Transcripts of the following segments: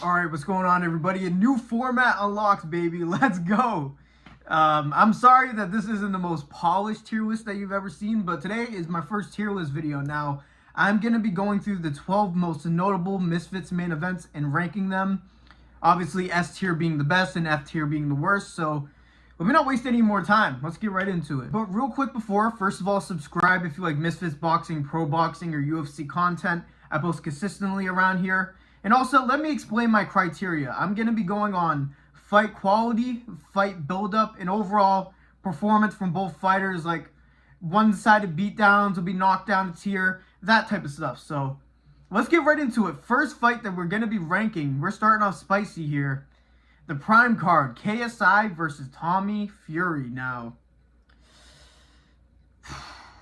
Alright, what's going on, everybody? A new format unlocked, baby. Let's go. I'm sorry that this isn't the most polished tier list that you've ever seen, but today is my first tier list video. Now, I'm going to be going through the 12 most notable Misfits main events and ranking them. Obviously, S tier being the best and F tier being the worst, so let me not waste any more time. Let's get right into it. But real quick before, first of all, subscribe if you like Misfits boxing, pro boxing, or UFC content. I post consistently around here. And also, let me explain my criteria. I'm going to be going on fight quality, fight buildup, and overall performance from both fighters. Like one-sided beatdowns will be knocked down a tier, that type of stuff. So let's get right into it. First fight that we're going to be ranking, we're starting off spicy here. The prime card, KSI versus Tommy Fury. Now,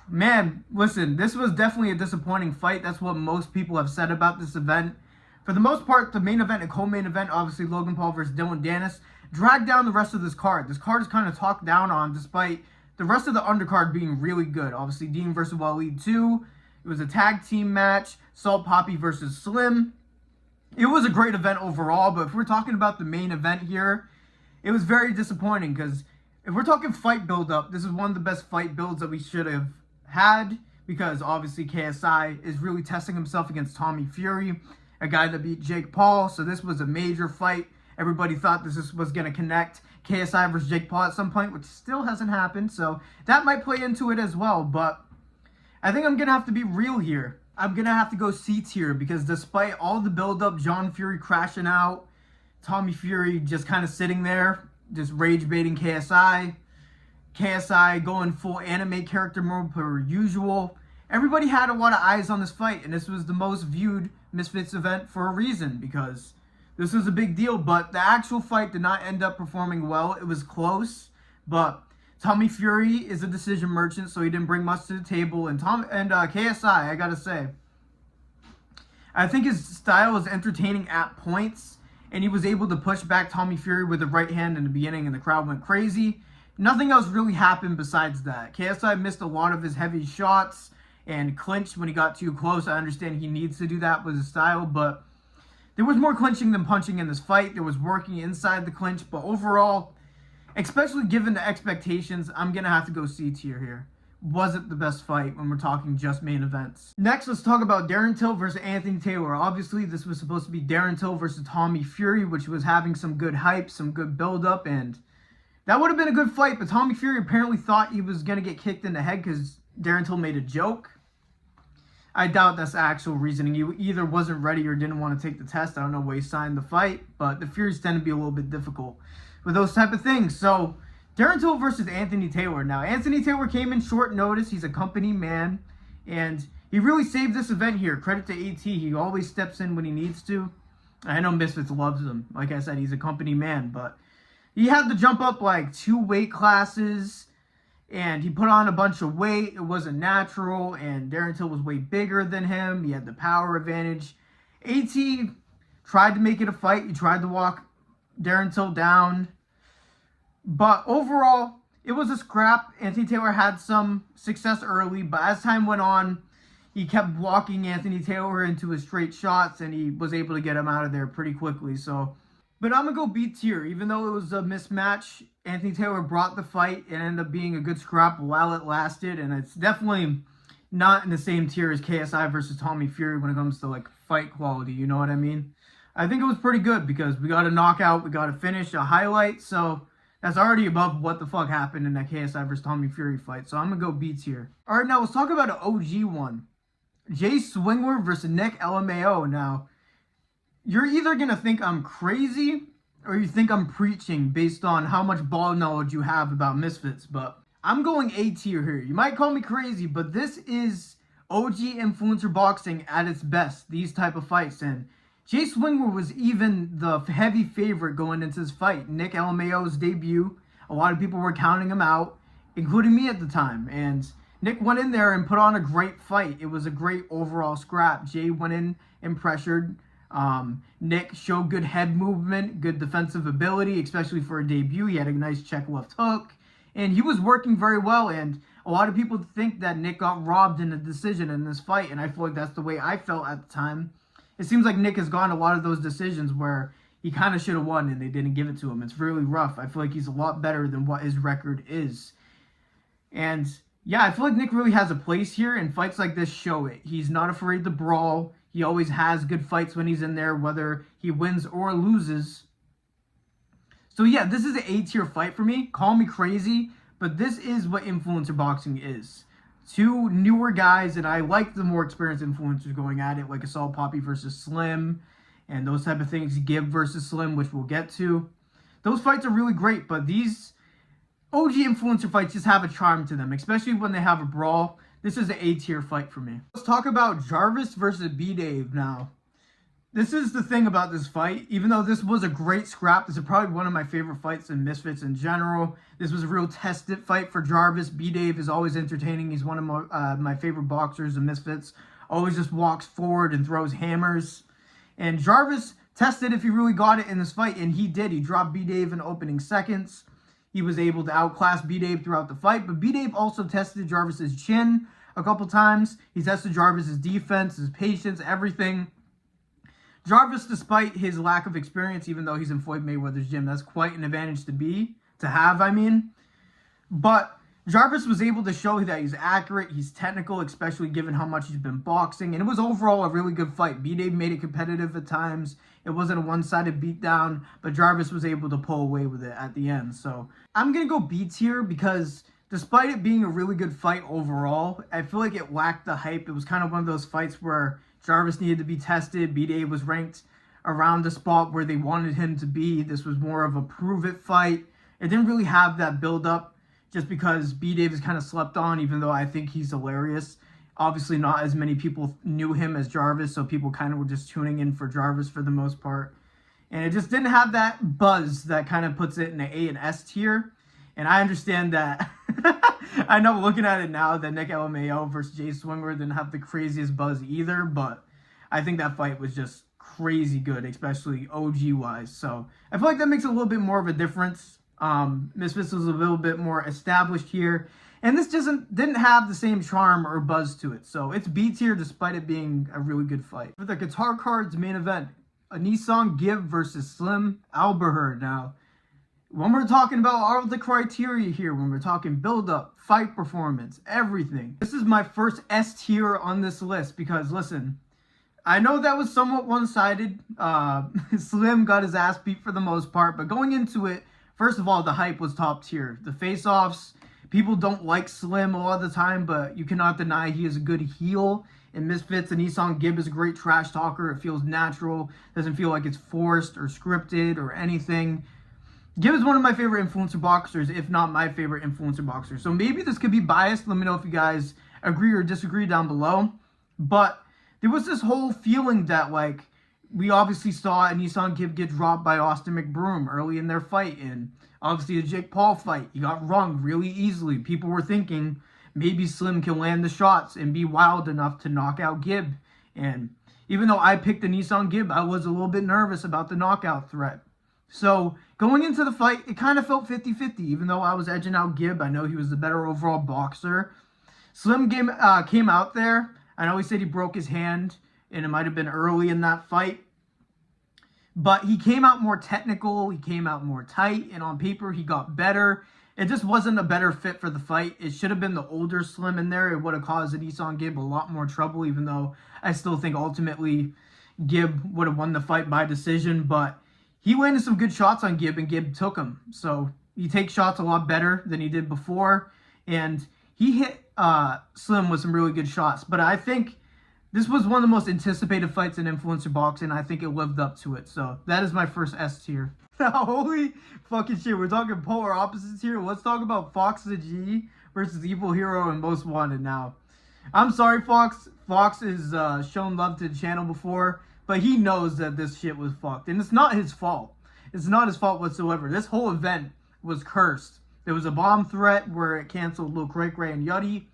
man, listen, this was definitely a disappointing fight. That's what most people have said about this event. For the most part, the main event and co-main event, obviously Logan Paul versus Dylan Dennis, dragged down the rest of this card. This card is kind of talked down on despite the rest of the undercard being really good. Obviously, Dean versus Waleed 2. It was a tag team match. Salt Poppy versus Slim. It was a great event overall, but if we're talking about the main event here, it was very disappointing because if we're talking fight build-up, this is one of the best fight builds that we should have had because obviously KSI is really testing himself against Tommy Fury, a guy that beat Jake Paul. So this was a major fight. Everybody thought this was going to connect KSI versus Jake Paul at some point, which still hasn't happened. So that might play into it as well. But I think I'm going to have to be real here. I'm going to have to go C tier because despite all the buildup, John Fury crashing out, Tommy Fury just kind of sitting there, just rage baiting KSI, KSI going full anime character mode per usual. Everybody had a lot of eyes on this fight, and this was the most viewed Misfits event for a reason, because this was a big deal, but the actual fight did not end up performing well. It was close, but Tommy Fury is a decision merchant, so he didn't bring much to the table, and KSI, I gotta say, I think his style was entertaining at points, and he was able to push back Tommy Fury with the right hand in the beginning, and the crowd went crazy. Nothing else really happened besides that. KSI missed a lot of his heavy shots and clinched when he got too close. I understand he needs to do that with his style, but there was more clinching than punching in this fight. There was working inside the clinch, but overall, especially given the expectations, I'm going to have to go C tier here. Wasn't the best fight when we're talking just main events. Next, let's talk about Darren Till versus Anthony Taylor. Obviously, this was supposed to be Darren Till versus Tommy Fury, which was having some good hype, some good build-up, and that would have been a good fight, but Tommy Fury apparently thought he was going to get kicked in the head because Darren Till made a joke. I doubt that's the actual reasoning. He either wasn't ready or didn't want to take the test. I don't know why he signed the fight, but the Furies tend to be a little bit difficult with those type of things. So, Darren Till versus Anthony Taylor. Now, Anthony Taylor came in short notice. He's a company man, and he really saved this event here. Credit to AT. He always steps in when he needs to. I know Misfits loves him. Like I said, he's a company man, but he had to jump up like 2 weight classes, and he put on a bunch of weight. It wasn't natural, and Darren Till was way bigger than him. He had the power advantage. AT tried to make it a fight. He tried to walk Darren Till down. But overall, it was a scrap. Anthony Taylor had some success early, but as time went on, he kept walking Anthony Taylor into his straight shots, and he was able to get him out of there pretty quickly. So, but I'm going to go B tier. Even though it was a mismatch, Anthony Taylor brought the fight and ended up being a good scrap while it lasted. And it's definitely not in the same tier as KSI versus Tommy Fury when it comes to like fight quality. You know what I mean? I think it was pretty good because we got a knockout, we got a finish, a highlight. So that's already above what the fuck happened in that KSI versus Tommy Fury fight. So I'm going to go B tier. All right, now let's talk about an OG one. Jay Swingler versus Nick LMAO. Now, you're either going to think I'm crazy or you think I'm preaching based on how much ball knowledge you have about Misfits, but I'm going A tier here. You might call me crazy, but this is OG influencer boxing at its best, these type of fights, and Jay Swingler was even the heavy favorite going into this fight. Nick LMAO's debut, a lot of people were counting him out, including me at the time, and Nick went in there and put on a great fight. It was a great overall scrap. Jay went in and pressured. Nick showed good head movement, good defensive ability, especially for a debut. He had a nice check left hook, and he was working very well, and a lot of people think that Nick got robbed in a decision in this fight, and I feel like that's the way I felt at the time. it seems like Nick has gotten a lot of those decisions where he kind of should have won and they didn't give it to him. It's really rough. I feel like he's a lot better than what his record is. And yeah, I feel like Nick really has a place here, and fights like this show it. He's not afraid to brawl. He always has good fights when he's in there, whether he wins or loses. So yeah, this is an A-tier fight for me. Call me crazy, but this is what influencer boxing is. Two newer guys, and I like the more experienced influencers going at it, like Assault Poppy versus Slim, and those type of things. Gib versus Slim, which we'll get to. Those fights are really great, but these OG influencer fights just have a charm to them, especially when they have a brawl. This is an A-tier fight for me. Let's talk about Jarvis versus B-Dave now. This is the thing about this fight. Even though this was a great scrap, this is probably one of my favorite fights in Misfits in general. This was a real tested fight for Jarvis. B-Dave is always entertaining. He's one of my favorite boxers in Misfits. Always just walks forward and throws hammers. And Jarvis tested if he really got it in this fight, and he did. He dropped B-Dave in opening seconds. He was able to outclass B-Dave throughout the fight, but B-Dave also tested Jarvis's chin a couple times. He tested Jarvis's defense, his patience, everything. Jarvis, despite his lack of experience, even though he's in Floyd Mayweather's gym, that's quite an advantage to have. But Jarvis was able to show that he's accurate, he's technical, especially given how much he's been boxing, and it was overall a really good fight. B-Dave made it competitive at times. It wasn't a one-sided beatdown, but Jarvis was able to pull away with it at the end. So I'm going to go B tier because despite it being a really good fight overall, I feel like it lacked the hype. It was kind of one of those fights where Jarvis needed to be tested. B-Dave was ranked around the spot where they wanted him to be. This was more of a prove-it fight. It didn't really have that build-up just because B-Dave is kind of slept on, even though I think he's hilarious. Obviously, not as many people knew him as Jarvis, so people kind of were just tuning in for Jarvis for the most part. And it just didn't have that buzz that kind of puts it in the A and S tier. And I understand that. I know looking at it now that Nick LMAO versus Jay Swingler didn't have the craziest buzz either, but I think that fight was just crazy good, especially OG-wise. So I feel like that makes a little bit more of a difference. Misfits was a little bit more established here. And this didn't have the same charm or buzz to it. So it's B tier despite it being a really good fight. For the Guitar Cards main event, a Nissan Gib versus Slim Alberherd. Now, when we're talking about all the criteria here, when we're talking build-up, fight performance, everything, this is my first S tier on this list because, listen, I know that was somewhat one-sided. Slim got his ass beat for the most part, but going into it, first of all, the hype was top tier. The face-offs, people don't like Slim a lot of the time, but you cannot deny he is a good heel. In Misfits, and Nissan Gib is a great trash talker. It feels natural. Doesn't feel like it's forced or scripted or anything. Gib is one of my favorite influencer boxers, if not my favorite influencer boxer. So maybe this could be biased. Let me know if you guys agree or disagree down below. But there was this whole feeling that, like, we obviously saw a Nissan Gib get dropped by Austin McBroom early in their fight. And obviously the Jake Paul fight, he got rung really easily. People were thinking maybe Slim can land the shots and be wild enough to knock out Gib. And even though I picked the Nissan Gib, I was a little bit nervous about the knockout threat. So going into the fight, it kind of felt 50-50. Even though I was edging out Gib, I know he was the better overall boxer. Slim came out there. I know he said he broke his hand, and it might have been early in that fight. But he came out more technical. He came out more tight. And on paper, he got better. It just wasn't a better fit for the fight. It should have been the older Slim in there. It would have caused the Nissan Gib a lot more trouble, even though I still think ultimately Gib would have won the fight by decision. But he landed some good shots on Gib, and Gib took him. So he takes shots a lot better than he did before. And he hit Slim with some really good shots. But I think this was one of the most anticipated fights in influencer boxing. I think it lived up to it. So that is my first S tier. Holy fucking shit. We're talking polar opposites here. Let's talk about Fox the G versus Evil Hero and Most Wanted now. I'm sorry, Fox. Fox has shown love to the channel before, but he knows that this shit was fucked. And it's not his fault. It's not his fault whatsoever. This whole event was cursed. There was a bomb threat where it canceled Lil Cray Cray and Yuddy.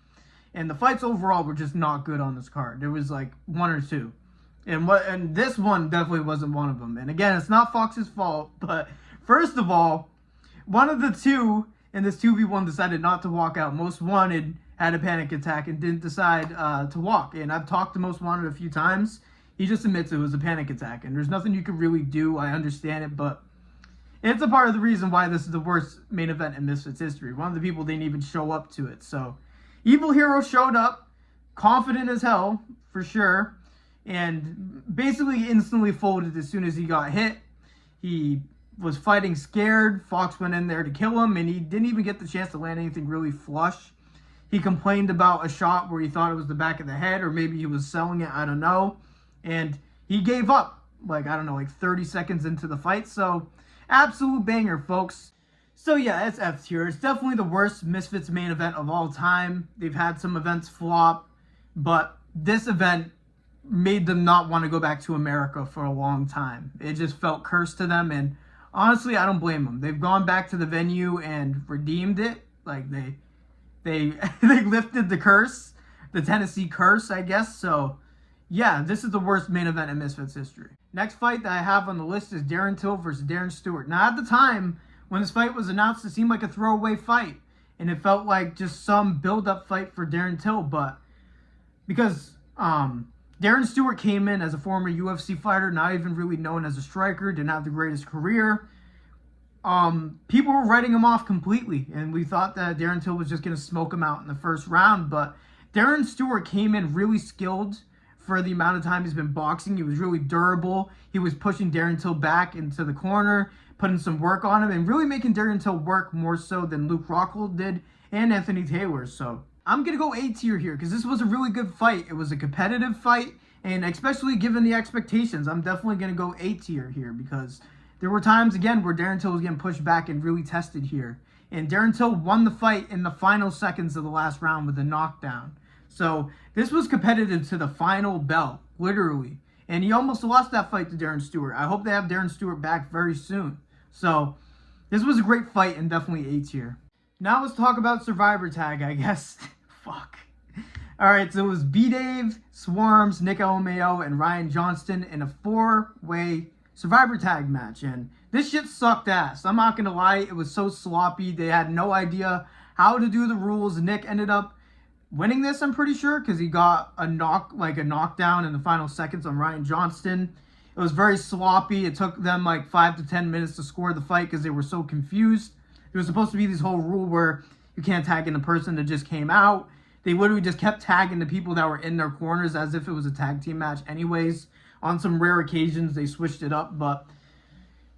And the fights overall were just not good on this card. There was like one or two. And this one definitely wasn't one of them. And again, it's not Fox's fault. But first of all, one of the two in this 2v1 decided not to walk out. Most Wanted had a panic attack and didn't decide to walk. And I've talked to Most Wanted a few times. He just admits it was a panic attack, and there's nothing you could really do. I understand it, but it's a part of the reason why this is the worst main event in Misfits history. One of the people didn't even show up to it. So, Evil Hero showed up, confident as hell, for sure, and basically instantly folded as soon as he got hit. He was fighting scared. Fox went in there to kill him, and he didn't even get the chance to land anything really flush. He complained about a shot where he thought it was the back of the head, or maybe he was selling it, I don't know. And he gave up, like 30 seconds into the fight. So, absolute banger, folks. So yeah, it's F tier. It's definitely the worst Misfits main event of all time. They've had some events flop, but this event made them not want to go back to America for a long time. It just felt cursed to them, and honestly, I don't blame them. They've gone back to the venue and redeemed it. Like they they lifted the curse, the Tennessee curse, I guess. So yeah, this is the worst main event in Misfits history. Next fight that I have on the list is Darren Till versus Darren Stewart. Now, at the time when this fight was announced, it seemed like a throwaway fight, and it felt like just some build-up fight for Darren Till, but because Darren Stewart came in as a former UFC fighter, not even really known as a striker, didn't have the greatest career. People were writing him off completely, and we thought that Darren Till was just going to smoke him out in the first round, but Darren Stewart came in really skilled for the amount of time he's been boxing. He was really durable. He was pushing Darren Till back into the corner, putting some work on him, and really making Darren Till work more so than Luke Rockhold did and Anthony Taylor. So I'm going to go A tier here because this was a really good fight. It was a competitive fight, and especially given the expectations, I'm definitely going to go A tier here because there were times, again, where Darren Till was getting pushed back and really tested here. And Darren Till won the fight in the final seconds of the last round with a knockdown. So this was competitive to the final bell, literally. And he almost lost that fight to Darren Stewart. I hope they have Darren Stewart back very soon. So this was a great fight and definitely A tier. Now let's talk about Survivor Tag, I guess. Fuck. Alright, so it was B-Dave, Swarms, Nick LMAO, and Ryan Johnston in a 4-way Survivor Tag match. And this shit sucked ass. I'm not going to lie. It was so sloppy. They had no idea how to do the rules. Nick ended up winning this, I'm pretty sure, because he got a knockdown in the final seconds on Ryan Johnston. It was very sloppy. It took them like 5 to 10 minutes to score the fight because they were so confused. There was supposed to be this whole rule where you can't tag in the person that just came out. They literally just kept tagging the people that were in their corners as if it was a tag team match anyways. On some rare occasions, they switched it up, but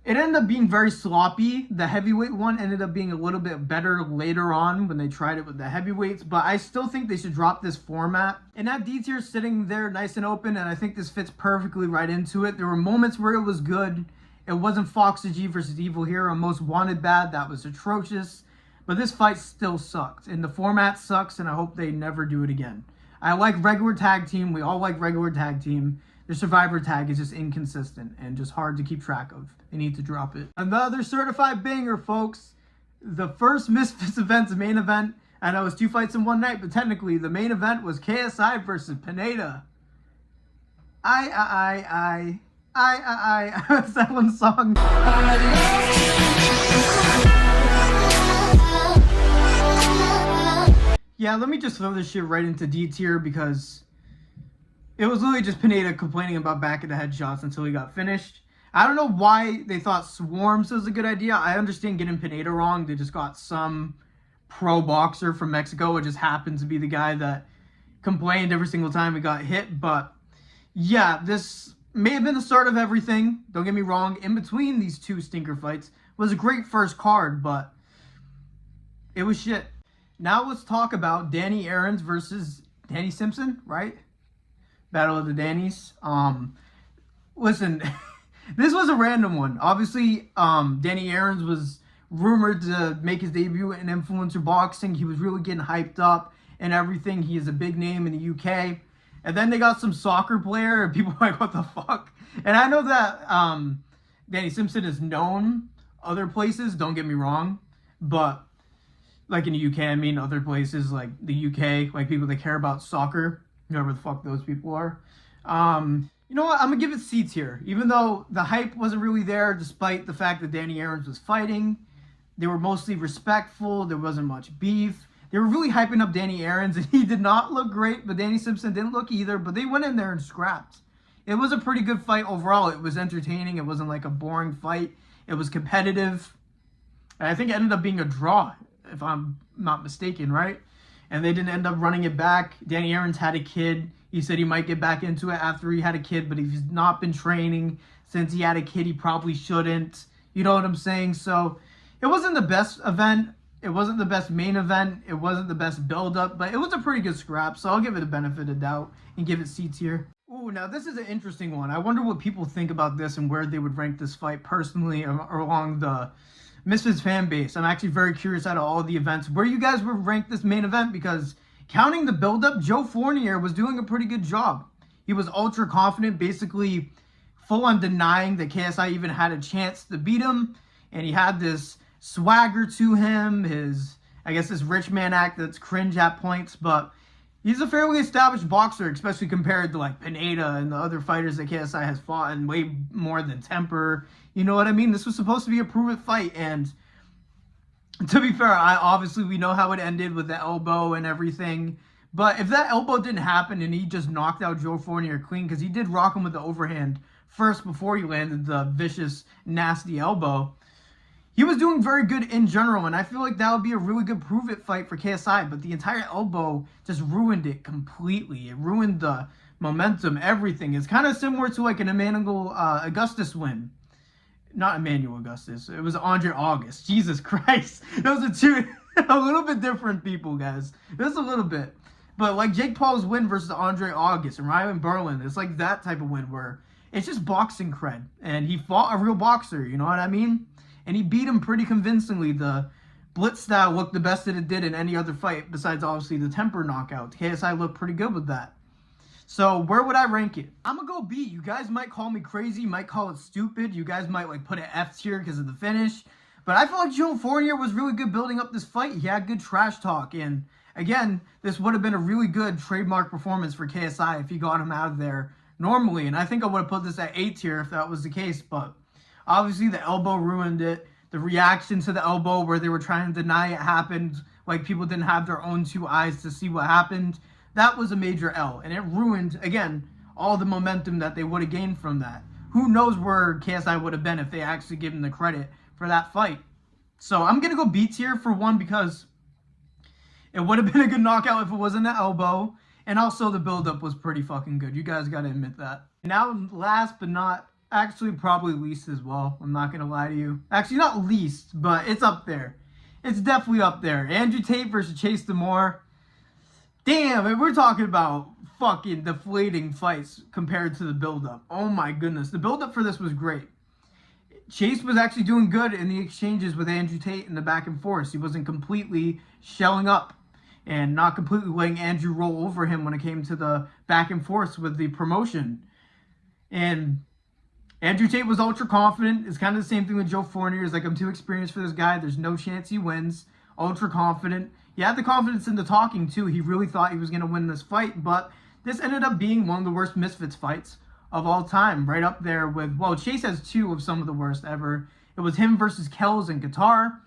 it ended up being very sloppy. The heavyweight one ended up being a little bit better later on when they tried it with the heavyweights, but I still think they should drop this format. And that D tier is sitting there nice and open, and I think this fits perfectly right into it. There were moments where it was good. It wasn't Fox G versus Evil Hero, Most Wanted bad. That was atrocious. But this fight still sucked, and the format sucks, and I hope they never do it again. I like regular tag team. We all like regular tag team. The Survivor Tag is just inconsistent and just hard to keep track of. They need to drop it. Another certified banger, folks. The first Misfits event's main event. I know it was 2 fights in one night, but technically the main event was KSI versus Pineda. That's that one song. Yeah, let me just throw this shit right into D tier because it was literally just Pineda complaining about back of the head shots until he got finished. I don't know why they thought Swarms was a good idea. I understand getting Pineda wrong. They just got some pro boxer from Mexico. It just happened to be the guy that complained every single time he got hit. But yeah, this may have been the start of everything. Don't get me wrong. In between these two stinker fights was a great first card, but it was shit. Now let's talk about Danny Aarons versus Danny Simpson, right? Battle of the Dannys. Listen, this was a random one. Obviously, Danny Aarons was rumored to make his debut in influencer boxing. He was really getting hyped up and everything. He is a big name in the UK. And then they got some soccer player, and people were like, what the fuck? And I know that Danny Simpson is known other places, don't get me wrong. But, like in the UK, I mean other places like the UK, like people that care about soccer, whoever the fuck those people are. You know what? I'm going to give it C tier. Even though the hype wasn't really there, despite the fact that Danny Aarons was fighting. They were mostly respectful. There wasn't much beef. They were really hyping up Danny Aarons, and he did not look great, but Danny Simpson didn't look either. But they went in there and scrapped. it was a pretty good fight overall. It was entertaining. It wasn't like a boring fight. It was competitive. And I think it ended up being a draw, if I'm not mistaken, right? And they didn't end up running it back. Danny Aaron's had a kid. He said he might get back into it after he had a kid, but if he's not been training since he had a kid, he probably shouldn't. You know what I'm saying? So it wasn't the best event. It wasn't the best main event. It wasn't the best build-up, but it was a pretty good scrap, so I'll give it a benefit of doubt and give it C tier. Ooh, now this is an interesting one. I wonder what people think about this and where they would rank this fight personally or along the Misfits fan base. I'm actually very curious out of all the events where you guys would rank this main event, because counting the build-up, Joe Fournier was doing a pretty good job. He was ultra confident, basically full on denying that KSI even had a chance to beat him, and he had this swagger to him, I guess this rich man act that's cringe at points, but he's a fairly established boxer, especially compared to like Pineda and the other fighters that KSI has fought, and way more than Temper. You know what I mean? This was supposed to be a prove-it fight, and to be fair, obviously we know how it ended with the elbow and everything. But if that elbow didn't happen and he just knocked out Joe Fournier clean, because he did rock him with the overhand first before he landed the vicious, nasty elbow, he was doing very good in general, and I feel like that would be a really good prove-it fight for KSI, but the entire elbow just ruined it completely. It ruined the momentum, everything. It's kind of similar to like an Emmanuel Augustus win. Not Emmanuel Augustus. It was Andre August. Jesus Christ. Those are two a little bit different people, guys. Just a little bit. But like Jake Paul's win versus Andre August and Ryan Berlin, it's like that type of win where it's just boxing cred. And he fought a real boxer, you know what I mean? And he beat him pretty convincingly. The blitz style looked the best that it did in any other fight, besides obviously the Temper knockout. KSI looked pretty good with that. So where would I rank it? I'm gonna go B. You guys might call me crazy, might call it stupid. You guys might like put it F tier because of the finish. But I feel like Joe Fournier was really good building up this fight. He had good trash talk. And again, this would have been a really good trademark performance for KSI if he got him out of there normally. And I think I would have put this at A tier if that was the case. But obviously, the elbow ruined it. The reaction to the elbow where they were trying to deny it happened, like people didn't have their own two eyes to see what happened, that was a major L. And it ruined, again, all the momentum that they would have gained from that. Who knows where KSI would have been if they actually gave him the credit for that fight. So I'm going to go B tier for one, because it would have been a good knockout if it wasn't an elbow. And also the build-up was pretty fucking good. You guys got to admit that. Now, last but not actually, probably least as well. I'm not going to lie to you. Actually, not least, but it's up there. It's definitely up there. Andrew Tate versus Chase Demore. Damn, we're talking about fucking deflating fights compared to the build-up. Oh my goodness. The build-up for this was great. Chase was actually doing good in the exchanges with Andrew Tate in the back and forth. He wasn't completely shelling up and not completely letting Andrew roll over him when it came to the back and forth with the promotion. And Andrew Tate was ultra confident. It's kind of the same thing with Joe Fournier. It's like, I'm too experienced for this guy. There's no chance he wins. Ultra confident. He had the confidence in the talking, too. He really thought he was going to win this fight. But this ended up being one of the worst Misfits fights of all time. Right up there with, well, Chase has two of some of the worst ever. It was him versus Kells in Qatar.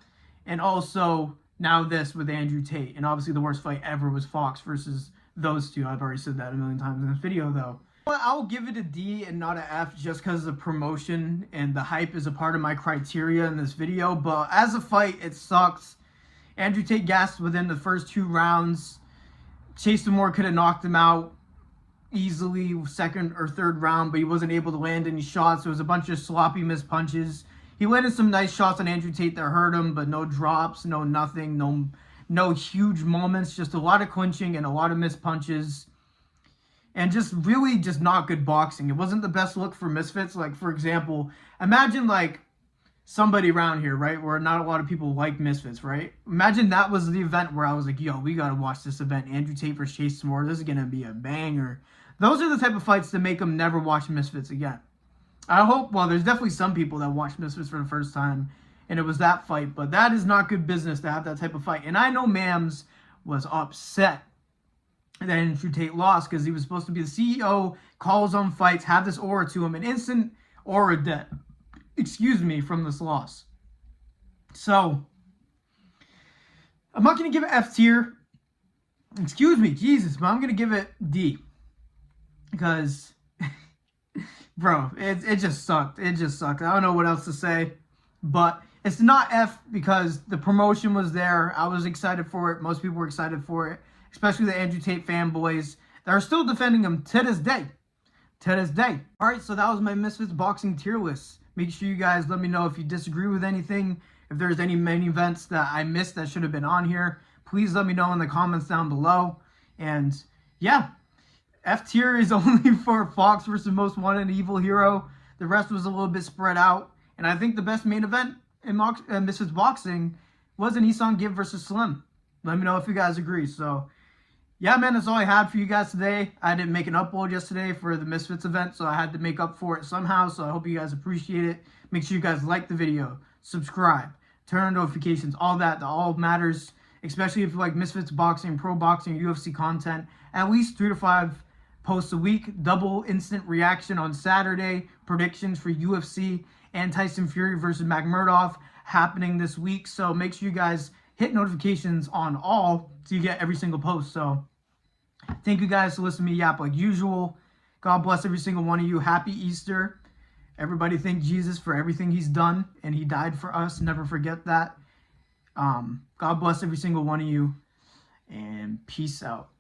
And also now this with Andrew Tate. And obviously the worst fight ever was Fox versus those two. I've already said that a million times in this video, though. I'll give it a D and not an F just because the promotion and the hype is a part of my criteria in this video. But as a fight, it sucks. Andrew Tate gassed within the first 2 rounds. Chase Demore could have knocked him out easily second or third round, but he wasn't able to land any shots. There was a bunch of sloppy missed punches. He landed some nice shots on Andrew Tate that hurt him, but no drops, no nothing, no huge moments. Just a lot of clinching and a lot of missed punches. And just really just not good boxing. It wasn't the best look for Misfits. Like, for example, imagine like somebody around here, right, where not a lot of people like Misfits, right? Imagine that was the event where I was like, yo, we got to watch this event. Andrew Tate versus Chase Demore. This is going to be a banger. Those are the type of fights that make them never watch Misfits again. I hope, well, there's definitely some people that watch Misfits for the first time, and it was that fight. But that is not good business to have that type of fight. And I know Mams was upset that Andrew Tate lost because he was supposed to be the CEO, call his own fights, have this aura to him, an instant aura debt, from this loss. So, I'm not going to give it F tier. Jesus, but I'm going to give it D. Because Bro, it just sucked. It just sucked. I don't know what else to say, but it's not F because the promotion was there. I was excited for it. Most people were excited for it, especially the Andrew Tate fanboys that are still defending him to this day. To this day. All right, so that was my Misfits boxing tier list. Make sure you guys let me know if you disagree with anything. If there's any main events that I missed that should have been on here, please let me know in the comments down below. And yeah, F tier is only for Fox versus Most Wanted and Evil Hero. The rest was a little bit spread out. And I think the best main event in Misfits Boxing was an Isan Gibb versus Slim. Let me know if you guys agree. So, yeah, man, that's all I had for you guys today. I didn't make an upload yesterday for the Misfits event, so I had to make up for it somehow. So I hope you guys appreciate it. Make sure you guys like the video, subscribe, turn on notifications, all that all matters, especially if you like Misfits Boxing, pro boxing, UFC content. At least 3 to 5 posts a week, double instant reaction on Saturday, predictions for UFC and Tyson Fury versus McMurdoch happening this week. So make sure you guys hit notifications on all so you get every single post. So thank you guys for listening to me yap like usual. God bless every single one of you. Happy Easter. Everybody thank Jesus for everything he's done, and he died for us. Never forget that. God bless every single one of you, and peace out.